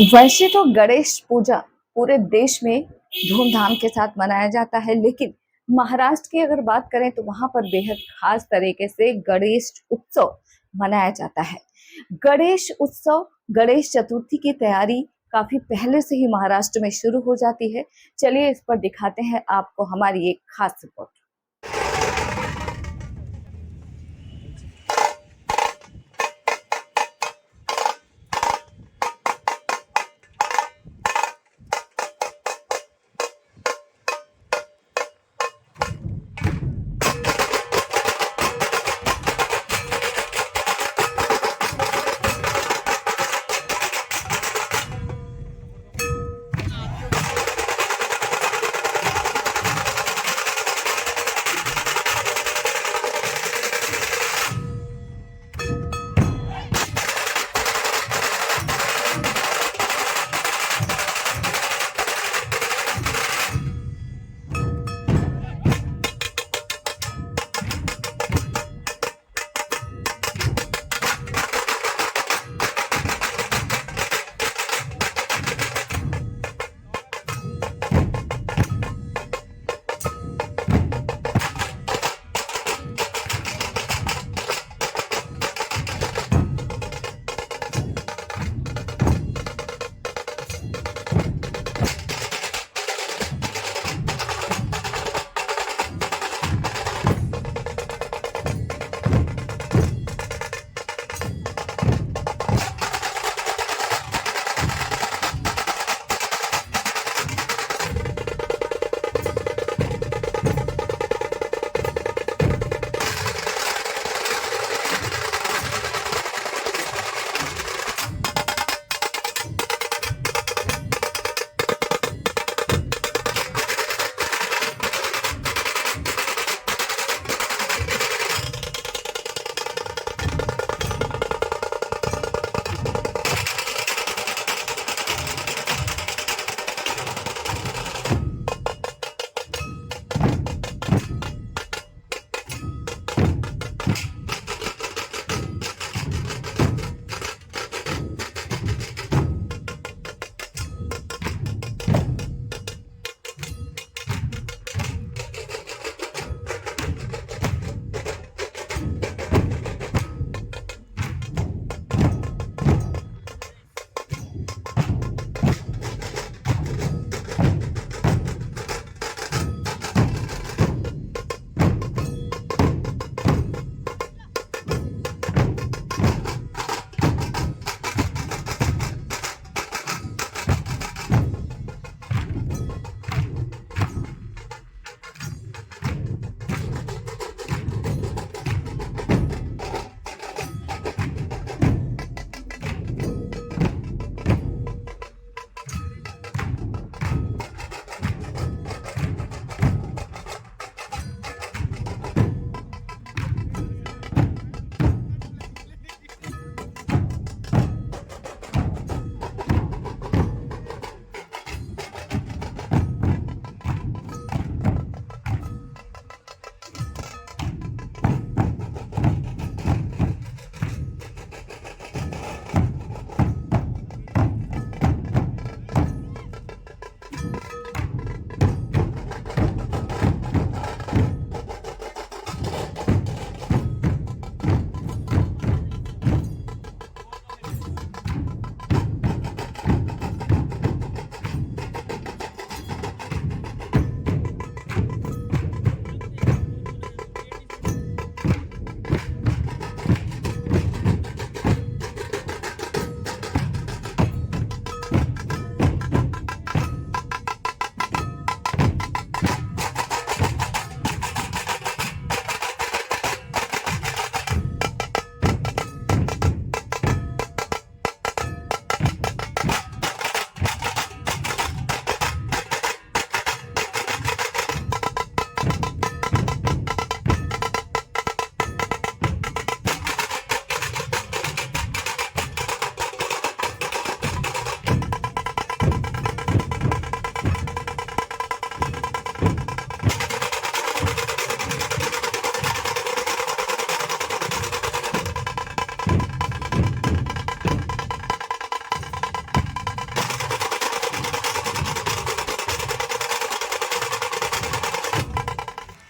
वैसे तो गणेश पूजा पूरे देश में धूमधाम के साथ मनाया जाता है, लेकिन महाराष्ट्र की अगर बात करें तो वहां पर बेहद खास तरीके से गणेश उत्सव मनाया जाता है। गणेश उत्सव, गणेश चतुर्थी की तैयारी काफी पहले से ही महाराष्ट्र में शुरू हो जाती है। चलिए इस पर दिखाते हैं आपको हमारी एक खास रिपोर्ट।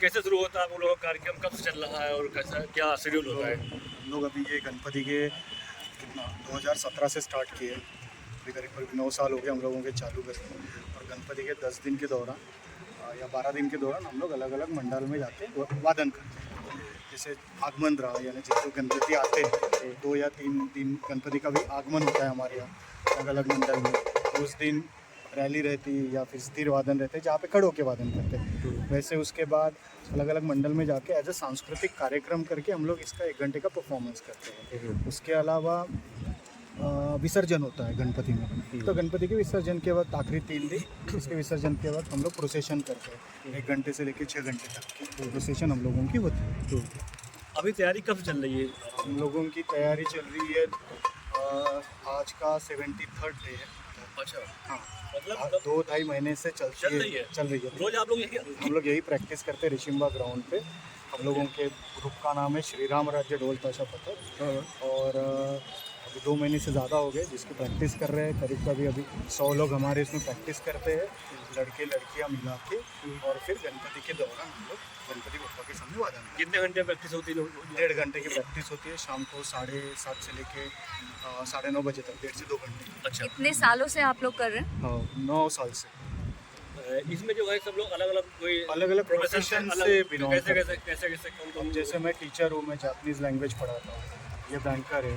कैसे शुरू होता है आप लोगों का कार्यक्रम, कब से चल रहा है और कैसा क्या शेड्यूल होता है? हम लोग अभी ये गणपति के कितना 2017 से स्टार्ट किए, अभी करीब 9 साल हो गए हम लोगों के चालू करके। और गणपति के 10 दिन के दौरान या 12 दिन के दौरान हम लोग अलग अलग मंडल में जाके वादन करते हैं। जैसे आगमन रहा, यानी जिसको गणपति आते हैं 2 या 3 दिन गणपति का भी आगमन होता है हमारे यहाँ अलग अलग मंडल में। तो उस दिन रैली रहती है या फिर स्थिर वादन रहते हैं जहाँ पे खड़े होके वादन करते हैं। वैसे उसके बाद अलग अलग मंडल में जाके एज ए सांस्कृतिक कार्यक्रम करके हम लोग इसका 1 घंटे का परफॉर्मेंस करते हैं। उसके अलावा विसर्जन होता है गणपति में। तो गणपति के विसर्जन के वक्त आखिरी 3 दिन इसके विसर्जन के वक्त हम लोग प्रोसेशन करते हैं। 1 घंटे से लेकर 6 घंटे तक की प्रोसेशन हम लोगों की होती है। अभी तैयारी कब से चल रही है? हम लोगों की तैयारी चल रही है, आज का 73rd डे है। अच्छा, हाँ, मतलब 2-2.5 महीने से चल रही है। रोज आप लोग यही हम लोग यही प्रैक्टिस करते हैं ऋषिम्बा ग्राउंड पे। हम लोगों के ग्रुप का नाम है श्री राम राज्य ढोल ताशा पथक। और अभी 2 महीने से ज़्यादा हो गए जिसकी प्रैक्टिस कर रहे हैं। करीब अभी 100 लोग हमारे इसमें प्रैक्टिस करते हैं, लड़के लड़कियां मिला के। और फिर गणपति के दौरान हम लोग गणपति बप्पा के सामने वादन करते हैं। कितने घंटे प्रैक्टिस होती है? 1.5 घंटे की प्रैक्टिस होती है, शाम को 7:30 से लेके 9:30 बजे तक, 1.5 से 2 घंटे। अच्छा, कितने सालों से आप लोग कर रहे हैं? हाँ, 9 साल से। इसमें जो है सब लोग अलग अलग कोई अलग अलग प्रोफेशन से बिलोंग कैसे करते कैसे कैसे कैसे कौन हैं। जैसे मैं टीचर हूँ, मैं जापानीज़ लैंग्वेज पढ़ाता हूँ। ये बैंकर है,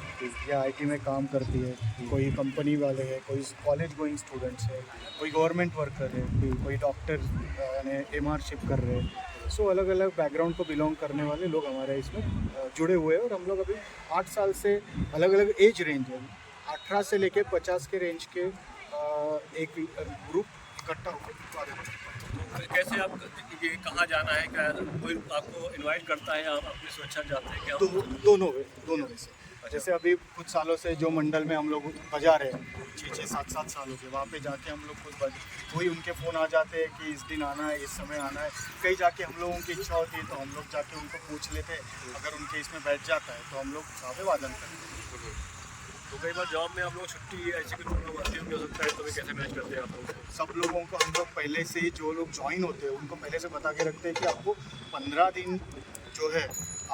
ये आईटी में काम करती है, कोई कंपनी वाले हैं, कोई कॉलेज गोइंग स्टूडेंट्स है, कोई गवर्नमेंट वर्कर है, कोई डॉक्टर यानी एमआरशिप कर रहे हैं। सो अलग अलग बैकग्राउंड को बिलोंग करने वाले लोग हमारे इसमें जुड़े हुए हैं। और हम लोग अभी 8 साल से अलग अलग एज रेंज है, 18 से लेके 50 के रेंज के एक ग्रुप इकट्ठा होकर कैसे आप ये कहाँ जाना है, क्या कोई आपको इनवाइट करता है, आप अपनी सुरक्षा जाते हैं क्या? तो दोनों वे से। जैसे अभी कुछ सालों से जो मंडल में हम लोग बजा रहे हैं 6-6, 7-7 साल हो गए, वहाँ पे जाके हम लोग कोई उनके फ़ोन आ जाते हैं कि इस दिन आना है, इस समय आना है। कहीं जाके हम लोगों की इच्छा होती है तो हम लोग जाके उनको पूछ लेते हैं। अगर उनके इसमें बैठ जाता है तो हम लोग वहाँ पे वादन करते हैं। तो कई बार जॉब में आप लोग छुट्टी ऐसी कुछ प्रॉब्लम हो सकता है, तो भी कैसे मैनेज करते हैं आप लोग? सब लोगों को हम लोग पहले से ही, जो लोग ज्वाइन होते हैं उनको पहले से बता के रखते हैं कि आपको 15 दिन जो है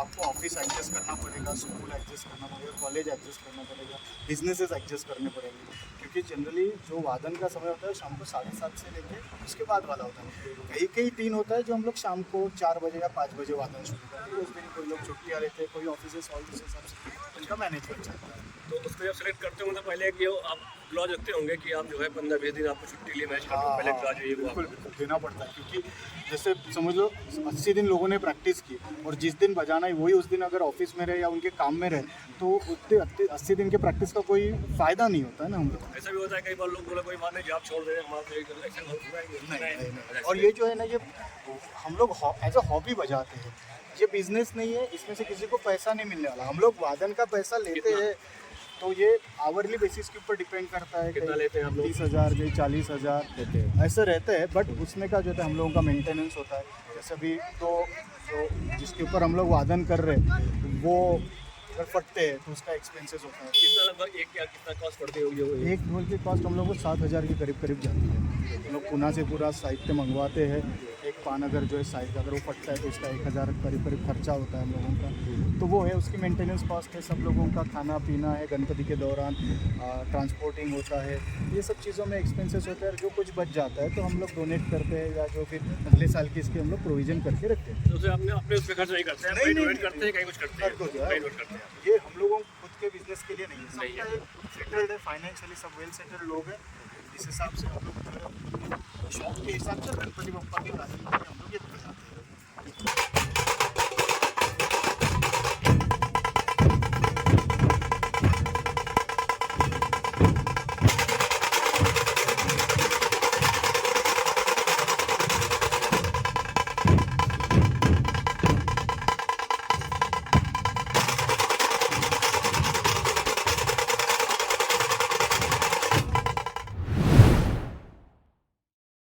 आपको ऑफिस एडजस्ट करना पड़ेगा, स्कूल एडजस्ट करना पड़ेगा, कॉलेज एडजस्ट करना पड़ेगा, बिजनेसेस एडजस्ट करने पड़ेंगे। क्योंकि जनरली जो वादन का समय होता है शाम को 7:30 से लेके उसके बाद वाला होता है। कई दिन होता है जो हम लोग शाम को 4 बजे या 5 बजे वादन शुरू करते हैं। उस दिन कोई लोग छुट्टियाँ लेते हैं, कोई ऑफिस सॉल्व उस हिसाब से उनका मैनेजमेंट चलता है। तो उसको जब सेलेक्ट करते होंगे तो पहले कि आप क्लॉज रखते होंगे कि आप जो है 15-20 दिन आपको छुट्टी लिए मैच करने पहले क्लॉज है, बिल्कुल देना पड़ता है। क्योंकि जैसे समझ लो 80 दिन लोगों ने प्रैक्टिस की और जिस दिन बजाना है वही उस दिन अगर ऑफिस में रहे या उनके काम में रहे तो उतने 80 दिन के प्रैक्टिस का कोई फ़ायदा नहीं होता है ना हम लोग। ऐसा भी होता है कई बार लोग बोले कोई मान नहीं जॉब छोड़ दे रहे हमारा नहीं। और ये जो है ना, ये हम लोग एज अ हॉबी बजाते हैं, ये बिजनेस नहीं है, इसमें से किसी को पैसा नहीं मिलने वाला। हम लोग वादन का पैसा लेते हैं तो ये आवरली बेसिस के ऊपर डिपेंड करता है। कितना लेते हैं हम लोग? 30,000 कहीं 40,000 लेते हैं, ऐसा रहता है। बट उसमें का जो है हम लोगों का मेंटेनेंस होता है। जैसे अभी तो जो जिसके ऊपर हम लोग वादन कर रहे हैं वो अगर फटते हैं तो उसका एक्सपेंसेस होता है। कितना लगभग कितना कॉस्ट पड़ती होगी? एक ढोल की कॉस्ट हम लोग को 7,000 के करीब जाती है। हम लोग पुणे से पूरा साहित्य मंगवाते हैं। एक पान अगर जो है साहित्य अगर वो फटता है तो उसका 1,000 करीब खर्चा होता है हम लोगों का। तो वो है, उसकी मेंटेनेंस कॉस्ट है, सब लोगों का खाना पीना है, गणपति के दौरान ट्रांसपोर्टिंग होता है, ये सब चीज़ों में एक्सपेंसेस होते हैं। और जो कुछ बच जाता है तो हम लोग डोनेट करते हैं या जो फिर अगले साल की इसकी हम लोग प्रोविज़न करके रखते हैं। तो उसे अपने उस पर खर्च नहीं करते हैं? नहीं, डोनेट करते हैं, कहीं कुछ करते हैं। ये हम लोगों खुद के बिजनेस के लिए नहीं है, सबका सेटल्ड है, फाइनेंशियली सब वेल सेटल्ड लोग हैं। इस हिसाब से हम लोग शौक के हिसाब से गणपति बप्पा के हम लोग ये